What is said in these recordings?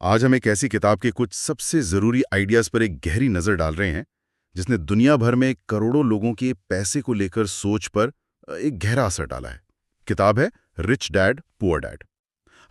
आज हम एक ऐसी किताब के कुछ सबसे ज़रूरी आइडियाज़ पर एक गहरी नज़र डाल रहे हैं, जिसने दुनिया भर में करोड़ों लोगों के पैसे को लेकर सोच पर एक गहरा असर डाला है। किताब है रिच डैड पुअर डैड।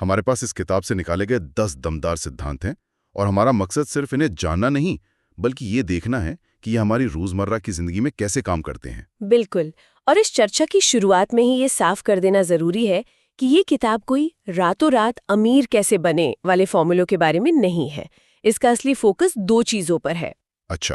हमारे पास इस किताब से निकाले गए 10 दमदार सिद्धांत हैं और हमारा मकसद सिर्फ इन्हें जानना नहीं, बल्कि ये देखना है कि ये हमारी रोज़मर्रा की ज़िंदगी में कैसे काम करते हैं। बिल्कुल। और इस चर्चा की शुरुआत में ही ये साफ कर देना जरूरी है कि ये किताब कोई रातों रात अमीर कैसे बने वाले फॉर्मूलों के बारे में नहीं है। इसका असली फोकस दो चीजों पर है। अच्छा।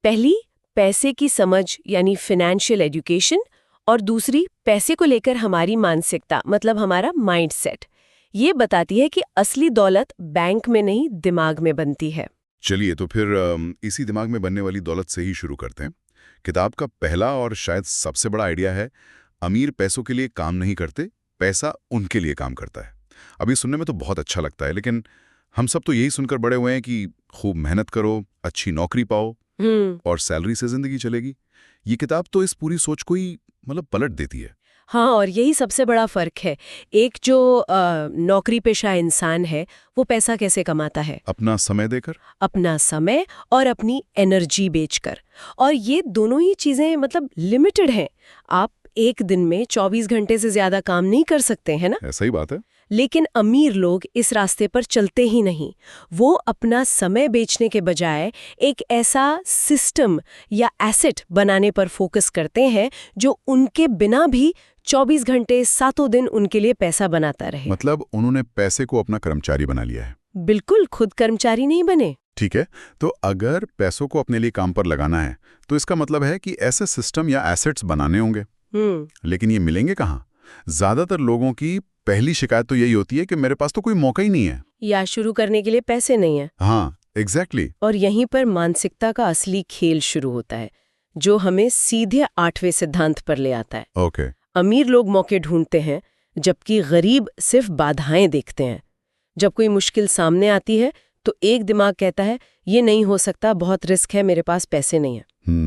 पहली, पैसे की समझ यानी फाइनेंशियल एजुकेशन, और दूसरी, पैसे को लेकर हमारी मानसिकता मतलब हमारा माइंडसेट। ये बताती है कि असली दौलत बैंक में नहीं, दिमाग में बनती है। चलिए तो फिर इसी दिमाग में बनने वाली दौलत से ही शुरू करते हैं। किताब का पहला और शायद सबसे बड़ा आइडिया है, अमीर पैसों के लिए काम नहीं करते, पैसा उनके लिए काम करता है। अभी सुनने में तो बहुत अच्छा लगता है, लेकिन हम सब तो यही सुनकर बड़े हुए हैं कि खूब मेहनत करो, अच्छी नौकरी पाओ और सैलरी से जिंदगी चलेगी। ये किताब तो इस पूरी सोच को ही पलट देती है। हाँ, और यही सबसे बड़ा फर्क है। एक जो नौकरी पेशा इंसान है वो पैसा कैसे कमाता है? अपना समय देकर, अपना समय और अपनी एनर्जी बेचकर। और ये दोनों ही चीजें लिमिटेड हैं। आप एक दिन में 24 घंटे से ज्यादा काम नहीं कर सकते, है ना? ऐसा ही बात है। लेकिन अमीर लोग इस रास्ते पर चलते ही नहीं। वो अपना समय बेचने के बजाय एक ऐसा सिस्टम या एसेट बनाने पर फोकस करते हैं जो उनके बिना भी 24 घंटे सातों दिन उनके लिए पैसा बनाता रहे। मतलब उन्होंने पैसे को अपना कर्मचारी बना लिया है। बिल्कुल, खुद कर्मचारी नहीं बने। ठीक है, तो अगर पैसों को अपने लिए काम पर लगाना है तो इसका मतलब है कि ऐसे सिस्टम या एसेट्स बनाने होंगे। लेकिन ये मिलेंगे कहाँ? ज्यादातर लोगों की पहली शिकायत तो यही होती है कि मेरे पास तो कोई मौका ही नहीं है, या शुरू करने के लिए पैसे नहीं है। हाँ, एग्जैक्टली। और यहीं पर मानसिकता का असली खेल शुरू होता है, जो हमें सीधे 8वें सिद्धांत पर ले आता है। ओके। अमीर लोग मौके ढूंढते हैं, जबकि गरीब सिर्फ बाधाएं देखते हैं। जब कोई मुश्किल सामने आती है तो एक दिमाग कहता है ये नहीं हो सकता, बहुत रिस्क है, मेरे पास पैसे नहीं है।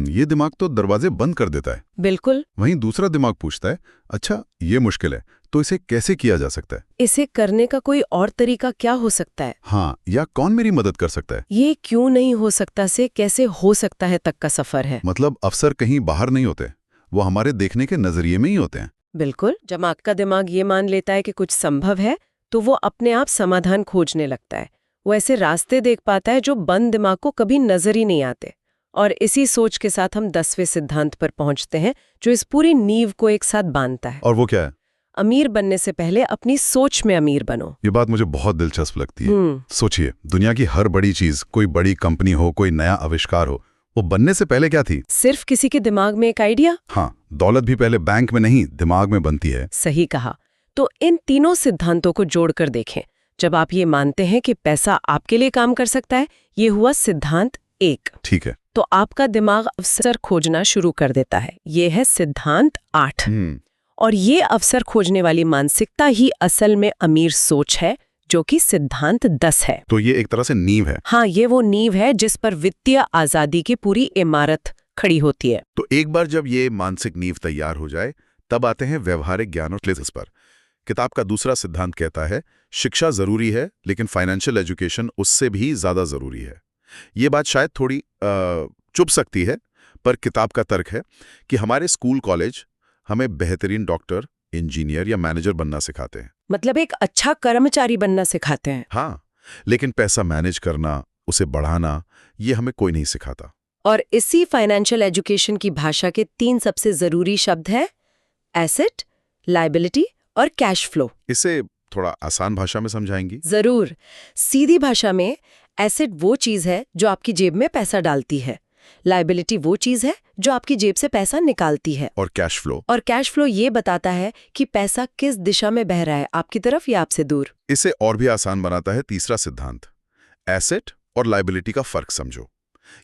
ये दिमाग तो दरवाजे बंद कर देता है। बिल्कुल। वहीं दूसरा दिमाग पूछता है, अच्छा ये मुश्किल है तो इसे कैसे किया जा सकता है? इसे करने का कोई और तरीका क्या हो सकता है? हाँ, या कौन मेरी मदद कर सकता है? ये क्यों नहीं हो सकता से कैसे हो सकता है तक का सफर है। मतलब अफसर कहीं बाहर नहीं होते, वो हमारे देखने के नजरिए में ही होते हैं। बिल्कुल। जब आपका दिमाग ये मान लेता है कि कुछ संभव है तो वो अपने आप समाधान खोजने लगता है। वो ऐसे रास्ते देख पाता है जो बंद दिमाग को कभी नजर ही नहीं आते। और इसी सोच के साथ हम 10वें सिद्धांत पर पहुंचते हैं, जो इस पूरी नींव को एक साथ बांधता है। और वो क्या है? अमीर बनने से पहले अपनी सोच में अमीर बनो। ये बात मुझे बहुत दिलचस्प लगती है। सोचिए, दुनिया की हर बड़ी चीज, कोई बड़ी कंपनी हो, कोई नया आविष्कार हो, वो बनने से पहले क्या थी? सिर्फ किसी के दिमाग में एक आइडिया। हाँ, दौलत भी पहले बैंक में नहीं, दिमाग में बनती है। सही कहा। तो इन तीनों सिद्धांतों को जोड़कर देखें। जब आप ये मानते हैं कि पैसा आपके लिए काम कर सकता है, ये हुआ सिद्धांत 1। ठीक है। तो आपका दिमाग अवसर खोजना शुरू कर देता है। ये है सिद्धांत 8। और ये अवसर खोजने वाली मानसिकता ही असल में अमीर सोच है, जो कि सिद्धांत 10 है। तो ये एक तरह से नींव है। हाँ, ये वो नींव है जिस पर वित्तीय आजादी की पूरी इमारत खड़ी होती है। तो एक बार जब ये मानसिक नींव तैयार हो जाए, तब आते हैं व्यवहारिक ज्ञान और क्लेस पर। किताब का दूसरा सिद्धांत कहता है, शिक्षा जरूरी है, लेकिन फाइनेंशियल एजुकेशन उससे भी ज्यादा जरूरी है। ये बात शायद थोड़ी चुभ सकती है, पर किताब का तर्क है कि हमारे स्कूल कॉलेज हमें बेहतरीन डॉक्टर, इंजीनियर या मैनेजर बनना सिखाते हैं। मतलब एक अच्छा कर्मचारी बनना सिखाते हैं। हाँ, लेकिन पैसा मैनेज करना, उसे बढ़ाना, ये हमें कोई नहीं सिखाता। और इसी फाइनेंशियल एजुकेशन की भाषा के 3 सबसे जरूरी शब्द है, एसेट, लायबिलिटी और कैश फ्लो। इसे थोड़ा आसान भाषा में समझाएंगी? जरूर। सीधी भाषा में एसेट वो चीज है जो आपकी जेब में पैसा डालती है, लायबिलिटी वो चीज है जो आपकी जेब से पैसा निकालती है, और कैश फ्लो? और कैश फ्लो ये बताता है कि पैसा किस दिशा में बह रहा है, आपकी तरफ या आपसे दूर। इसे और भी आसान बनाता है तीसरा सिद्धांत, एसेट और लायबिलिटी का फर्क समझो।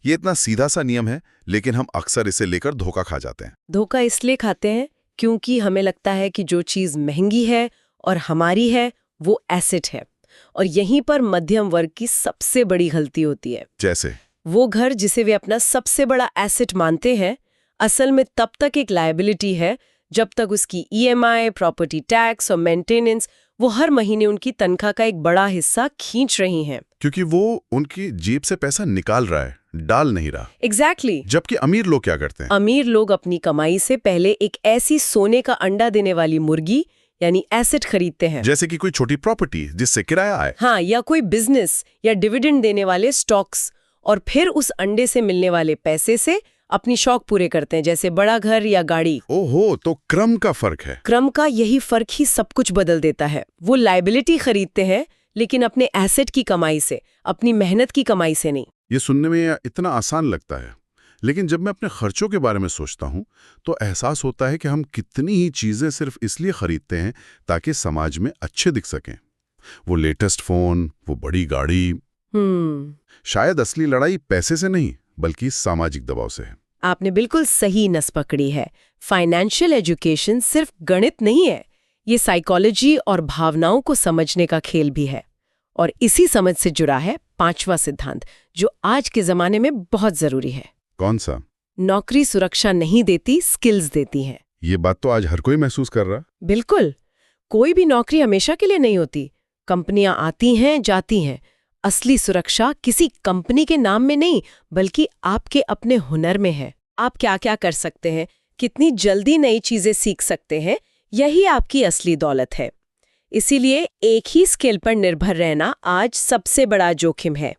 ये इतना सीधा सा नियम है, लेकिन हम अक्सर इसे लेकर धोखा खा जाते हैं। धोखा इसलिए खाते हैं क्योंकि हमें लगता है कि जो चीज महंगी है और हमारी है वो एसेट है। और यहीं पर मध्यम वर्ग की सबसे बड़ी गलती होती है। जैसे? वो घर जिसे वे अपना सबसे बड़ा एसेट मानते हैं, असल में तब तक एक लायबिलिटी है जब तक उसकी EMI, प्रॉपर्टी टैक्स और मेंटेनेंस वो हर महीने उनकी तनख्वाह का एक बड़ा हिस्सा खींच रही हैं। क्योंकि वो उनकी जेब से पैसा निकाल रहा है, डाल नहीं रहा। एग्जैक्टली। जबकि अमीर लोग क्या करते हैं? अमीर लोग अपनी कमाई से पहले एक ऐसी सोने का अंडा देने वाली मुर्गी यानी एसेट खरीदते हैं, जैसे कि कोई छोटी प्रॉपर्टी जिससे किराया आए। हाँ, या कोई बिजनेस या डिविडेंड देने वाले स्टॉक्स, और फिर उस अंडे से मिलने वाले पैसे से अपनी शौक पूरे करते हैं, जैसे बड़ा घर या गाड़ी। ओहो, तो क्रम का फर्क है। क्रम का यही फर्क ही सब कुछ बदल देता है। वो लायबिलिटी खरीदते हैं लेकिन अपने एसेट की कमाई से, अपनी मेहनत की कमाई से नहीं। ये सुनने में इतना आसान लगता है, लेकिन जब मैं अपने खर्चों के बारे में सोचता हूँ तो एहसास होता है कि हम कितनी ही चीजें सिर्फ इसलिए खरीदते हैं ताकि समाज में अच्छे दिख सकें। वो लेटेस्ट फोन, वो बड़ी गाड़ी। शायद असली लड़ाई पैसे से नहीं बल्कि सामाजिक दबाव से है। आपने बिल्कुल सही नस पकड़ी है। फाइनेंशियल एजुकेशन सिर्फ गणित नहीं है, ये साइकोलॉजी और भावनाओं को समझने का खेल भी है। और इसी समझ से जुड़ा है 5वां सिद्धांत, जो आज के जमाने में बहुत जरूरी है। कौन सा? नौकरी सुरक्षा नहीं देती, स्किल्स देती है। ये बात तो आज हर कोई महसूस कर रहा। बिल्कुल। कोई भी नौकरी हमेशा के लिए नहीं होती। कंपनियां आती हैं, जाती हैं। असली सुरक्षा किसी कंपनी के नाम में नहीं, बल्कि आपके अपने हुनर में है। आप क्या क्या कर सकते हैं, कितनी जल्दी नई चीजें सीख सकते हैं, यही आपकी असली दौलत है। इसीलिए एक ही स्किल पर निर्भर रहना आज सबसे बड़ा जोखिम है।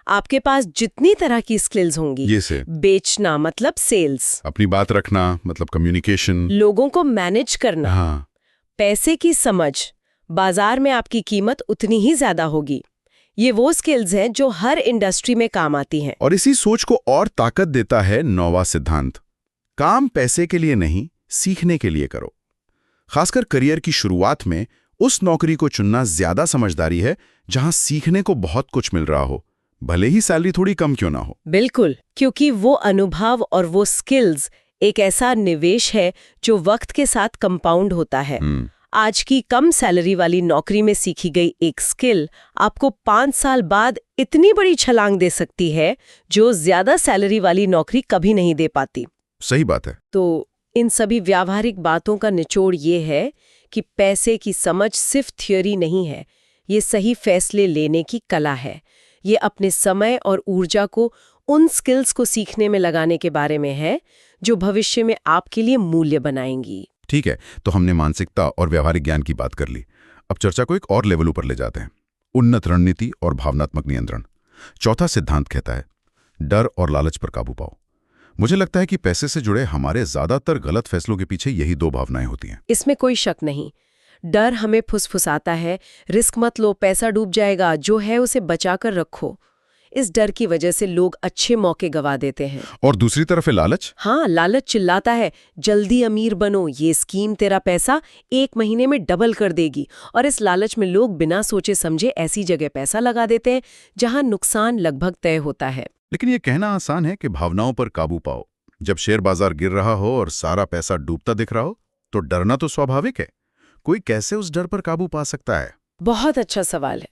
आपके पास जितनी तरह की स्किल्स होंगी, जैसे बेचना मतलब सेल्स, अपनी बात रखना मतलब कम्युनिकेशन, लोगों को मैनेज करना, हाँ, पैसे की समझ, बाजार में आपकी कीमत उतनी ही ज्यादा होगी। ये वो स्किल्स हैं जो हर इंडस्ट्री में काम आती हैं। और इसी सोच को और ताकत देता है 9वां सिद्धांत, काम पैसे के लिए नहीं, सीखने के लिए करो। खासकर करियर की शुरुआत में उस नौकरी को चुनना ज्यादा समझदारी है जहां सीखने को बहुत कुछ मिल रहा हो, भले ही सैलरी थोड़ी कम क्यों ना हो। बिल्कुल, क्योंकि वो अनुभव और वो स्किल्स एक ऐसा निवेश है जो वक्त के साथ कंपाउंड होता है। आज की कम सैलरी वाली नौकरी में सीखी गई एक स्किल आपको 5 साल बाद इतनी बड़ी छलांग दे सकती है जो ज्यादा सैलरी वाली नौकरी कभी नहीं दे पाती। सही बात है। तो इन सभी व्यावहारिक बातों का निचोड़ ये है कि पैसे की समझ सिर्फ थ्योरी नहीं है, ये सही फैसले लेने की कला है। ये अपने समय और ऊर्जा को उन स्किल्स को सीखने में लगाने के बारे में है जो भविष्य में आपके लिए मूल्य बनाएंगी। ठीक है, तो हमने मानसिकता और व्यावहारिक ज्ञान की बात कर ली। अब चर्चा को एक और लेवल ऊपर ले जाते हैं, उन्नत रणनीति और भावनात्मक नियंत्रण। चौथा सिद्धांत कहता है, डर और लालच पर काबू पाओ। मुझे लगता है कि पैसे से जुड़े हमारे ज्यादातर गलत फैसलों के पीछे यही 2 भावनाएं होती हैं। इसमें कोई शक नहीं। डर हमें फुसफुसाता है, रिस्क मत लो, पैसा डूब जाएगा, जो है उसे बचाकर रखो। इस डर की वजह से लोग अच्छे मौके गवा देते हैं। और दूसरी तरफ है लालच। हाँ, लालच चिल्लाता है, जल्दी अमीर बनो, ये स्कीम तेरा पैसा 1 महीने में डबल कर देगी। और इस लालच में लोग बिना सोचे समझे ऐसी जगह पैसा लगा देते हैं जहां नुकसान लगभग तय होता है। लेकिन ये कहना आसान है कि भावनाओं पर काबू पाओ। जब शेयर बाजार गिर रहा हो और सारा पैसा डूबता दिख रहा हो तो डरना तो स्वाभाविक है। कोई कैसे उस डर पर काबू पा सकता है? बहुत अच्छा सवाल है,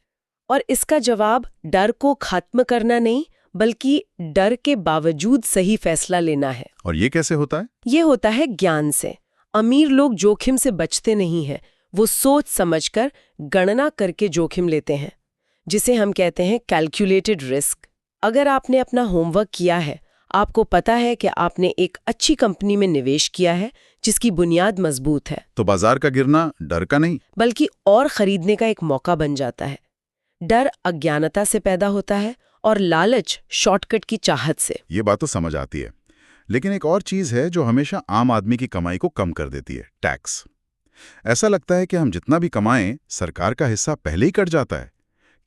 और इसका जवाब डर को खत्म करना नहीं, बल्कि डर के बावजूद सही फैसला लेना है। और ये कैसे होता है? ये होता है ज्ञान से। अमीर लोग जोखिम से बचते नहीं हैं, वो सोच समझकर, गणना करके जोखिम लेते हैं, जिसे हम कहते हैं कैलकुलेटेड रिस्क। अगर आपने अपना होमवर्क किया है, आपको पता है कि आपने एक अच्छी कंपनी में निवेश किया है जिसकी बुनियाद मजबूत है, तो बाजार का गिरना डर का नहीं बल्कि और खरीदने का एक मौका बन जाता है। डर अज्ञानता से पैदा होता है और लालच शॉर्टकट की चाहत से। ये बात तो समझ आती है, लेकिन एक और चीज है जो हमेशा आम आदमी की कमाई को कम कर देती है, टैक्स। ऐसा लगता है कि हम जितना भी कमाएं सरकार का हिस्सा पहले ही कट जाता है।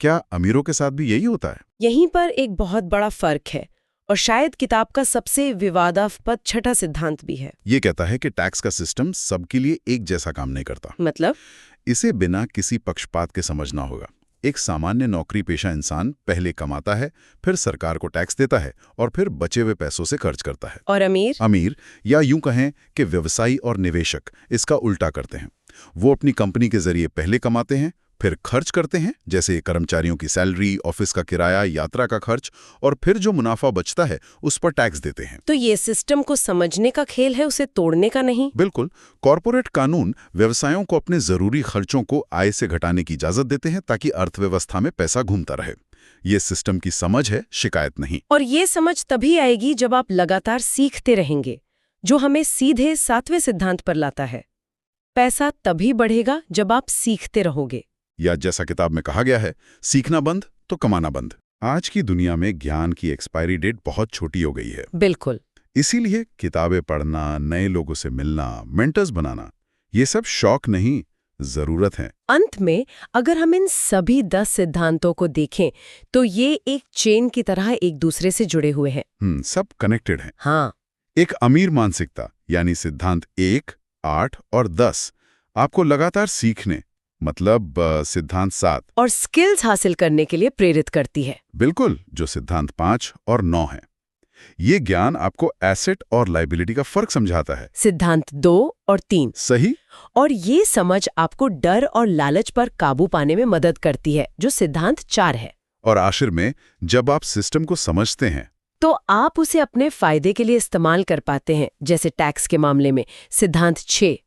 क्या अमीरों के साथ भी यही होता है? यहीं पर एक बहुत बड़ा फर्क है, और शायद किताब का सबसे विवादास्पद 6ठा सिद्धांत भी है। ये कहता है कि टैक्स का सिस्टम सबके लिए एक जैसा काम नहीं करता। मतलब? इसे बिना किसी पक्षपात के समझना होगा। एक सामान्य नौकरी पेशा इंसान पहले कमाता है, फिर सरकार को टैक्स देता है और फिर बचे हुए पैसों से खर्च करता है। और अमीर या यूं कहें कि व्यवसायी और निवेशक इसका उल्टा करते हैं। वो अपनी कंपनी के जरिए पहले कमाते हैं, फिर खर्च करते हैं, जैसे कर्मचारियों की सैलरी, ऑफिस का किराया, यात्रा का खर्च, और फिर जो मुनाफा बचता है उस पर टैक्स देते हैं। तो ये सिस्टम को समझने का खेल है, उसे तोड़ने का नहीं। बिल्कुल। कॉरपोरेट कानून व्यवसायों को अपने जरूरी खर्चों को आय से घटाने की इजाजत देते हैं ताकि अर्थव्यवस्था में पैसा घूमता रहे। ये सिस्टम की समझ है, शिकायत नहीं। और ये समझ तभी आएगी जब आप लगातार सीखते रहेंगे, जो हमें सीधे 7वें सिद्धांत पर लाता है। पैसा तभी बढ़ेगा जब आप सीखते रहोगे। या जैसा किताब में कहा गया है, सीखना बंद तो कमाना बंद। आज की दुनिया में ज्ञान की एक्सपायरी डेट बहुत छोटी हो गई है। बिल्कुल। इसीलिए किताबें पढ़ना, नए लोगों से मिलना, मेंटर्स बनाना, ये सब शौक नहीं, जरूरत है। अंत में अगर हम इन सभी 10 सिद्धांतों को देखें तो ये एक चेन की तरह एक दूसरे से जुड़े हुए हैं। सब कनेक्टेड हैं। हाँ। एक अमीर मानसिकता यानी सिद्धांत 1, 8 और 10 आपको लगातार सीखने, मतलब सिद्धांत 7, और स्किल्स हासिल करने के लिए प्रेरित करती है। बिल्कुल, जो सिद्धांत 5 और 9 है। ये ज्ञान आपको एसेट और लायबिलिटी का फर्क समझाता है। सिद्धांत 2 और 3 सही। और ये समझ आपको डर और लालच पर काबू पाने में मदद करती है, जो सिद्धांत 4 है। और आखिर में जब आप सिस्टम को समझते हैं तो आप उसे अपने फायदे के लिए इस्तेमाल कर पाते हैं, जैसे टैक्स के मामले में सिद्धांत 6।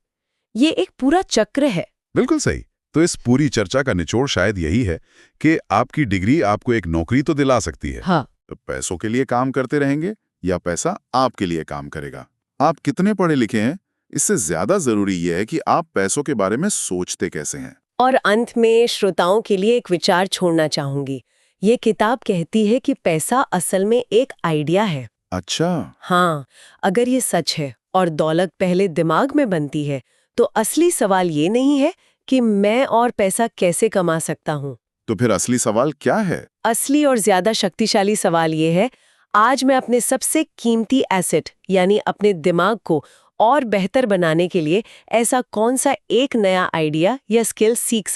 ये एक पूरा चक्र है। बिल्कुल सही। तो इस पूरी चर्चा का निचोड़ शायद यही है कि आपकी डिग्री आपको एक नौकरी तो दिला सकती है। हाँ। तो पैसों के लिए काम करते रहेंगे या पैसा आपके लिए काम करेगा? आप कितने पढ़े लिखे हैं, इससे ज्यादा जरूरी यह है कि आप पैसों के बारे में सोचते कैसे हैं। और अंत में श्रोताओं के लिए एक विचार छोड़ना चाहूंगी। ये किताब कहती है कि पैसा असल में एक आइडिया है। अच्छा। हाँ, अगर ये सच है और दौलत पहले दिमाग में बनती है, तो असली सवाल ये नहीं है कि मैं और पैसा कैसे कमा सकता हूँ। तो फिर असली सवाल क्या है? असली और ज्यादा शक्तिशाली सवाल ये है, आज मैं अपने सबसे कीमती एसेट यानी अपने दिमाग को और बेहतर बनाने के लिए ऐसा कौन सा एक नया आइडिया या स्किल सीख